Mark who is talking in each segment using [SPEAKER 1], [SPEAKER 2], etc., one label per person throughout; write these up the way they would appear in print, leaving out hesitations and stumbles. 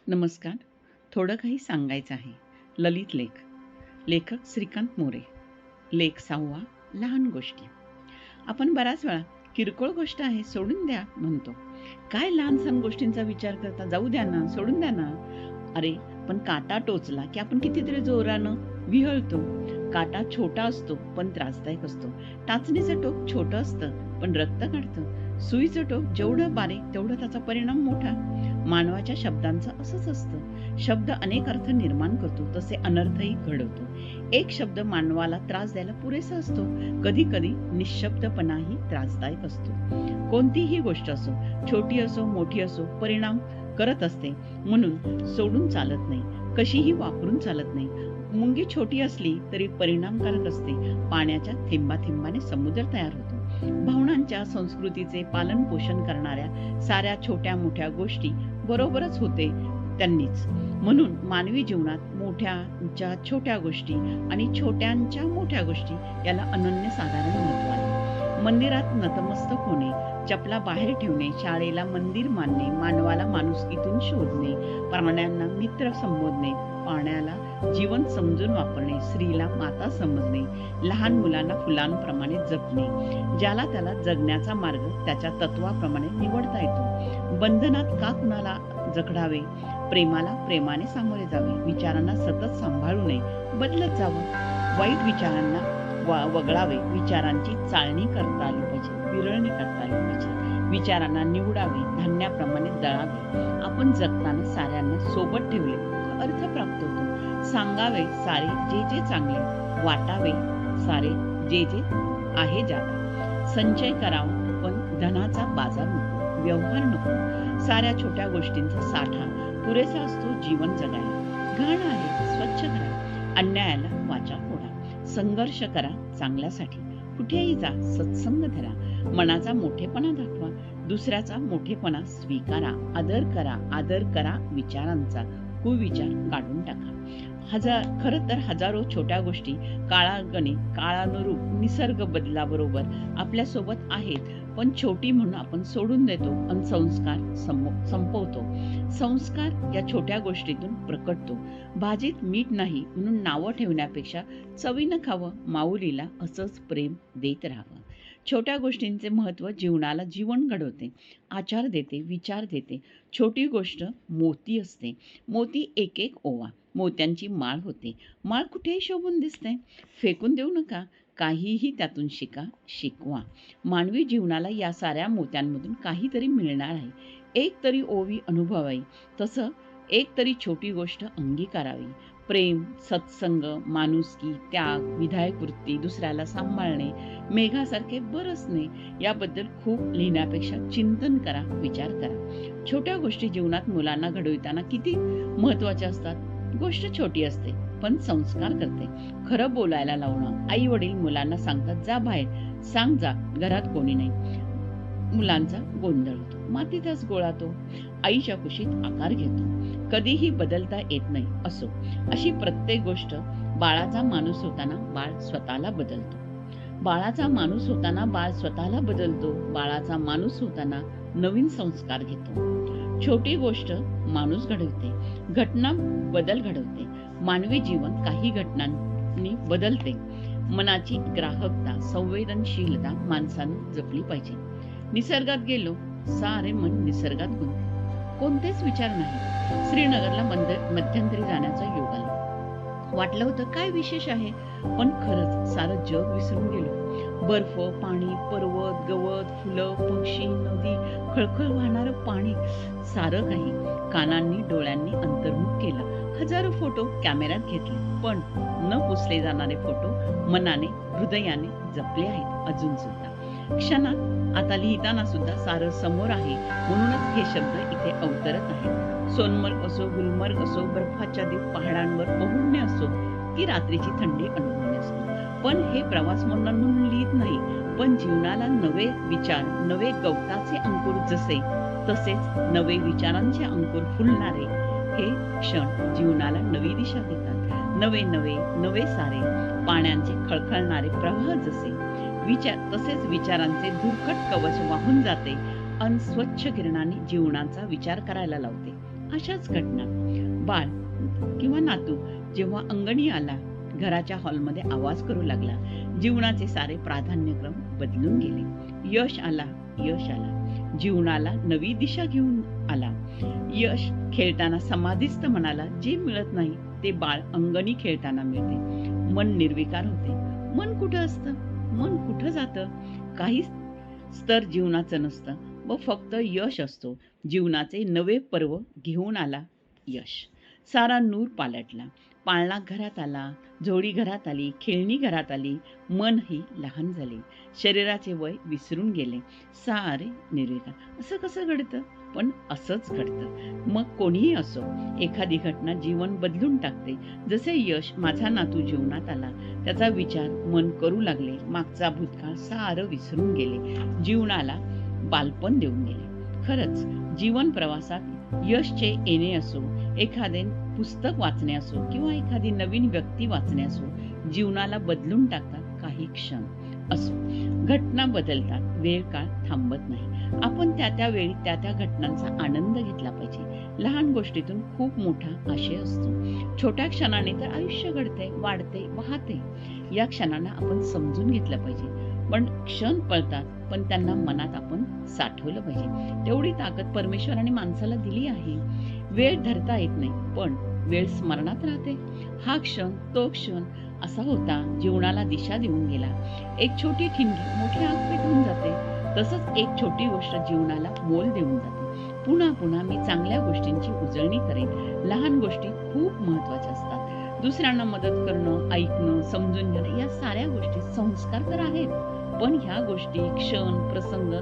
[SPEAKER 1] नमस्कार. थोडं काही सांगायचं आहे. ललित लेख. लेखक श्रीकांत मोरे. लेख 6वा. लहान गोष्टी. आपण बऱ्याच वेळा किरकोळ गोष्ट आहे सोडून द्या म्हणतो. काय लहान-सहान गोष्टींचा विचार करता? जाऊ द्या ना, सोडून द्या ना. अरे, पण काटा टोचला की आपण कितीतरी जोरानं विहळतो. काटा छोटा असतो पण त्रासदायक असतो. टाचणीचं टोक छोटं असतं पण रक्त काढतं. सुईचं टोक जेवढं बारीक तेवढं त्याचा परिणाम मोठा. मानवाच्या शब्दांचं असंच असतं. शब्द अनेक अर्थ निर्माण करतो तसे अनर्थही घडवतो. एक शब्द मानवाला त्रास द्यायला पुरेसा असतो. कधी कधी निःशब्दपणाही त्रासदायक असतो. कोणतीही गोष्ट असो, छोटी असो मोठी असो, परिणाम करत असते. म्हणून सोडून चालत नाही, कशीही वापरून चालत नाही. मुंगी छोटी असली तरी परिणामकारक असते. पाण्याच्या थेंबाथेंबाने समुद्र तयार होतो. भावनांच्या संस्कृतीचे पालन पोषण करणाऱ्या साऱ्या छोट्या मोठ्या गोष्टी बरोबरच होते त्यांनीच. म्हणून मानवी जीवनात मोठ्यांच्या छोट्या गोष्टी आणि छोट्यांच्या मोठ्या गोष्टी याला अनन्यसाधारण महत्त्व आहे. मंदिरात नतमस्तक होणे, चपला बाहेर ठेवणे, शाळेला मंदिर मानणे, मानवाला माणुसकीतून शोधणे, प्राण्यांना मित्र संबोधणे, पाण्याला जीवन समजून वापरणे, स्त्रीला माता समजणे, लहान मुलांना फुलांप्रमाणे जपणे, ज्याला त्याला जगण्याचा मार्ग त्याच्या तत्वाप्रमाणे निवडता येतो. बंधनात का कुणाला जखडावे, प्रेमाला प्रेमाने सामोरे जावे, विचारांना सतत सांभाळू नये, बदलत जावं, वाईट विचारांना वगळावे, विचारांची चाळणी करता आली पाहिजे, विरळणी करता आली पाहिजे, विचारांना निवडावे, धान्याप्रमाणे दळावे. आपण जगताना साऱ्यांना सोबत ठेवले अर्थ प्राप्त होतो. सांगावे सारे जे जे चांगले, वाटावे सारे जे जे आहे जादा. संचय करावा पण धनाचा बाजार नको, व्यवहार नको. साऱ्या छोट्या गोष्टींचा साठा पुरेसा असतो जीवन जगायला. घाण आहे स्वच्छ करा, अन्यायाला वाचा फोडा, संघर्ष करा चांगल्यासाठी. कुठेही जा सत्संग धरा, मनाचा मोठेपणा दाखवा, दुसऱ्याचा मोठेपणा स्वीकारा, आदर करा विचारांचा, कुविचार काढून टाका. खरं तर हजारो छोट्या गोष्टी काळानुरूप निसर्ग बदलाबरोबर आपल्यासोबत आहेत, पण छोटी म्हणून आपण सोडून देतो आणि संस्कार संपवतो. संस्कार या छोट्या गोष्टीतून प्रकटतो. भाजीत मीठ नाही म्हणून नावं ठेवण्यापेक्षा चवीनं खावं, माऊलीला असंच प्रेम देत राहावं. छोट्या गोष्टींचे महत्त्व जीवनाला जीवन घडवते, आचार देते, विचार देते. छोटी गोष्ट मोती असते. मोती एक एक ओवा, मोत्यांची माळ होते. माळ कुठेही शोभून दिसते. फेकून देऊ नका, काहीही त्यातून शिकवा. मानवी जीवनाला या साऱ्या मोत्यांमधून काहीतरी मिळणार आहे. एक तरी ओवी अनुभवावी, तसं एक तरी छोटी गोष्ट अंगीकारावी. प्रेम, सत्संग, माणुसकी, त्याग, विधायक वृत्ती, दुसऱ्याला सांभाळणे, मेघासारखे बरसणे, याबद्दल खूप लिहिण्यापेक्षा चिंतन करा, विचार करा. छोट्या गोष्टी जीवनात मुलांना घडविताना किती महत्त्वाच्या असतात. गोष्ट छोटी असते पण संस्कार करते. खरं बोलायला लावणं. आई वडील मुलांना सांगतात जा बाहेर, सांग जा घरात कोणी नाही. मुलांचा गोंधळ होतो, मातीचाच गोळा तो आईच्या कुशीत आकार घेतो. कधीही बदलता येत नाही असो, अशी प्रत्येक गोष्ट. बाळाचा माणूस होताना बाळ स्वतःला बदलतो. बाळाचा माणूस होताना बाळ स्वतःला बदलतो. बाळाचा माणूस होताना नवीन संस्कार घेतो. छोटी गोष्ट माणूस घडवते, घटना बदल घडवते. मानवी जीवन काही घटनांनी बदलते. मनाची ग्राहकता, संवेदनशीलता माणसानं जपली पाहिजे. निसर्गात गेलो, सारे मन निसर्गात गुंतते. कोणतेच विचार नाही. श्रीनगरला मध्यंतरी जाण्याचा योग आला. वाटलं होतं काय विशेष आहे, पण खरंच सारं जग विसरून गेलो. बर्फ, पाणी, पर्वत, गवत, फुलं, पक्षी, नदी, खळखळ वाहणारं पाणी, सारं काही कानांनी डोळ्यांनी अंतर्मुख केलं. हजारो फोटो कॅमेऱ्यात घेतले, पण न पुसले जाणारे फोटो मनाने, हृदयाने जपले आहेत अजून सुद्धा. क्षणात आता लिहिताना सुद्धा सारं समोर आहे, म्हणूनच हे शब्द इथे अवतरत आहेत. सोनमर्ग असो, गुलमर्ग असो, बर्फाच्या देव पहाडांवर पोहणे असो, की रात्रीची थंडी अनुभवणे असो. पण हे प्रवास म्हणून लिहित नाही, पण जीवनाला नवे विचार, नवे गवताचे अंकुर जसे तसेच नवे विचारांचे अंकुर फुलणारे हे क्षण जीवनाला नवी दिशा देतात. नवे सारे पाण्याचे खळखळणारे प्रवाह जसे तसेच विचारांचे धुरकट कवच वाहून जाते अन स्वच्छ किरणाने जीवनाचा विचार करायला लावते. अशाच घटना. बाळ किंवा नातू जेव्हा अंगणी आला, घराच्या हॉलमध्ये आवाज करू लागला, जीवनाचे सारे प्राधान्यक्रम बदलून गेले. यश आला, यश आला, जीवनाला नवी दिशा घेऊन आला. यश खेळताना समाधिस्थ मनाला जे मिळत नाही ते बाळ अंगणी खेळताना मिळते. मन निर्विकार होते. मन कुठं असतं? मन कुठं जातं? काही स्तर जीवनाचं नसतं व फक्त यश असतो. जीवनाचे नवे पर्व घेऊन आला यश. सारा नूर पालटला. पाळणा घरात आला, झोळी घरात आली, खेळणी घरात आली, मनही लहान झाले. शरीराचे वय विसरून गेले. सारे निर्विकार. असं कसं घडतं? पण असंच घडतं. मग कोणीही असो, एखादी घटना जीवन बदलून टाकते. जसे यश माझा नातू जीवनात आला, त्याचा विचार मन करू लागले. मागचा भूतकाळ सारं विसरून गेले. जीवनाला बालपण देऊन गेले. खरंच जीवन प्रवासात यशचे येणे असो, एखादे पुस्तक वाचणे असो किंवा एखादी नवीन व्यक्ती वाचणे असो, जीवनाला बदलून टाकतात काही क्षण असो. घटना बदलतात, वेळ काळ थांबत नाही. आपण त्या वेळी त्या घटनांचा आनंद घेतला पाहिजे. लहान गोष्टीतून खूप मोठा आशय असतो. छोट्या क्षणाने तर आयुष्य घडते, वाढते, वाहते. या क्षणांना आपण समजून घेतलं पाहिजे. पण क्षण पळतात, पण त्यांना मनात आपण साठवलं पाहिजे. तेवढी ताकद परमेश्वराने माणसाला दिली आहे. वेळ धरता येत नाही, पण वेळ स्मरणात राहते. हा क्षण, तो क्षण असा होता, जीवनाला दिशा देऊन गेला. एक छोटी ठिणगी मोठी आग पेटवून जाते. तसंच एक छोटी गोष्ट जीवनाला मोल देऊन जाते. पुन्हा पुन्हा मी चांगल्या गोष्टींची उजळणी करेन. लहान गोष्टी खूप महत्वाच्या असतात. दुसऱ्यांना मदत करणं, ऐकणं, समजून घेणं या साऱ्या गोष्टी संस्कार तर आहेत, पण ह्या गोष्टी, क्षण, प्रसंग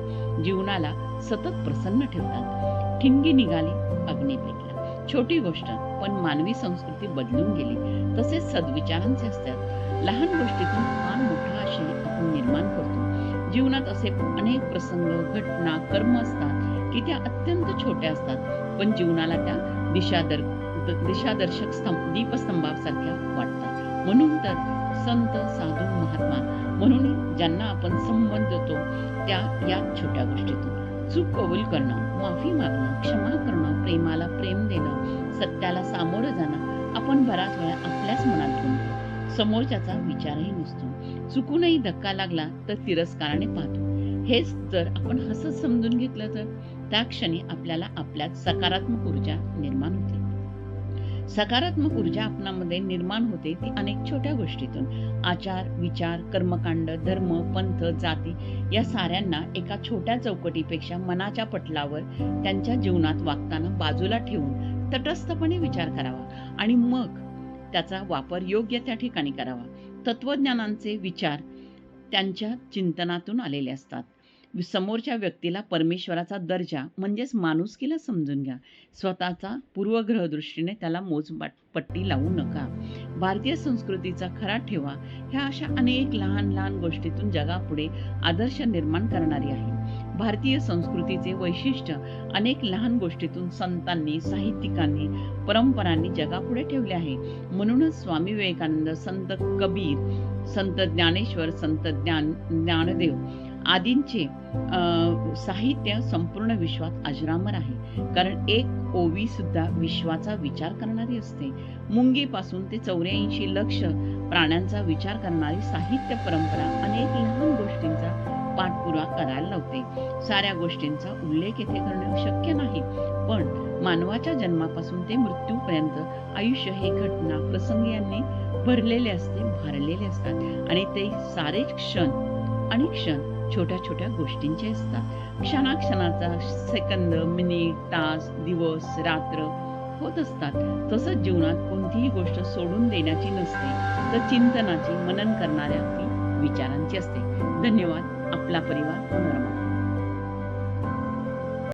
[SPEAKER 1] जीवनाला सतत प्रसन्न ठेवतात. ठिणगी निघाली, अग्नी पेटला. छोटी गोष्ट, पण मानवी संस्कृती बदलून गेली. तसेच सद्विचारांचे असतात. लहान गोष्टीतून फार मोठा आशय आपण निर्माण करतो. जीवनात असे अनेक प्रसंग, घटना, कर्म असतात की त्या अत्यंत छोट्या असतात, पण जीवनाला त्या दिशादर्शक दीपस्तंभासारख्या वाटतात. म्हणून तर संत, साधू, महात्मा म्हणून ज्यांना आपण संबंध देतो त्या या छोट्या गोष्टीतून. चूक कबूल करणं, माफी मागणं, क्षमा करणं, प्रेमाला प्रेम देणं, सत्याला सामोरं जाणं आपण बराच वेळा आपल्याच मनात घेऊन समोरच्याचा विचारही नसतो. चुकूनही धक्का लागला तर तिरस्काराने पाहतो. हेच जर आपण हसत समजून घेतलं तर त्या क्षणी आपल्याला आपल्यात सकारात्मक ऊर्जा निर्माण होते. सकारात्मक ऊर्जा आपणामध्ये निर्माण होते ती अनेक छोट्या गोष्टीतून. आचार, विचार, कर्मकांड, धर्म, पंथ, जाती या साऱ्यांना एका छोट्या चौकटीपेक्षा मनाच्या पटलावर त्यांच्या जीवनात वागताना बाजूला ठेवून तटस्थपणे विचार करावा आणि मग त्याचा वापर योग्य त्या ठिकाणी करावा. तत्वज्ञानांचे विचार त्यांच्या चिंतनातून आलेले असतात. समोरच्या व्यक्तीला परमेश्वराचा दर्जा म्हणजेच माणुसकीला समजून घ्या. स्वतःचा पूर्वग्रह दृष्टीने त्याला मोजपट्टी लावू नका. भारतीय संस्कृतीचा खरा ठेवा ह्या अशा अनेक लहान लहान गोष्टीतून जगापुढे आदर्श निर्माण करणारी आहे. भारतीय संस्कृतीचे वैशिष्ट्य अनेक लहान गोष्टीतून संतांनी, साहित्यिकांनी, परंपरांनी जगापुढे ठेवले आहे. म्हणूनच स्वामी विवेकानंद, संत कबीर, संत ज्ञानेश्वर, संत ज्ञानदेव आदींचे साहित्य संपूर्ण विश्वात अजरामर आहे. कारण एक ओवी सुद्धा विश्वाचा विचार करणारी असते. मुंगीपासून ते 84 लक्ष प्राण्यांचा विचार करणारी साहित्य परंपरा अनेक लहान गोष्टींचा पाठपुरावा करायला लावते. साऱ्या गोष्टींचा उल्लेख येथे करणे शक्य नाही, पण मानवाच्या जन्मापासून ते मृत्यूपर्यंत आयुष्य हे घटना, प्रसंग यांनी भरलेले असते, भारलेले असतात आणि ते सारे क्षण आणि क्षण छोट्या छोट्या गोष्टींचे असतात. क्षणाक्षणाचा सेकंद, मिनिट, तास, दिवस, रात्र होत असतात. तसंच जीवनात कोणतीही गोष्ट सोडून देण्याची नसते, तर चिंतनाची, मनन करणाऱ्या ती विचारांची असते. धन्यवाद. आपला परिवार मनोरमा.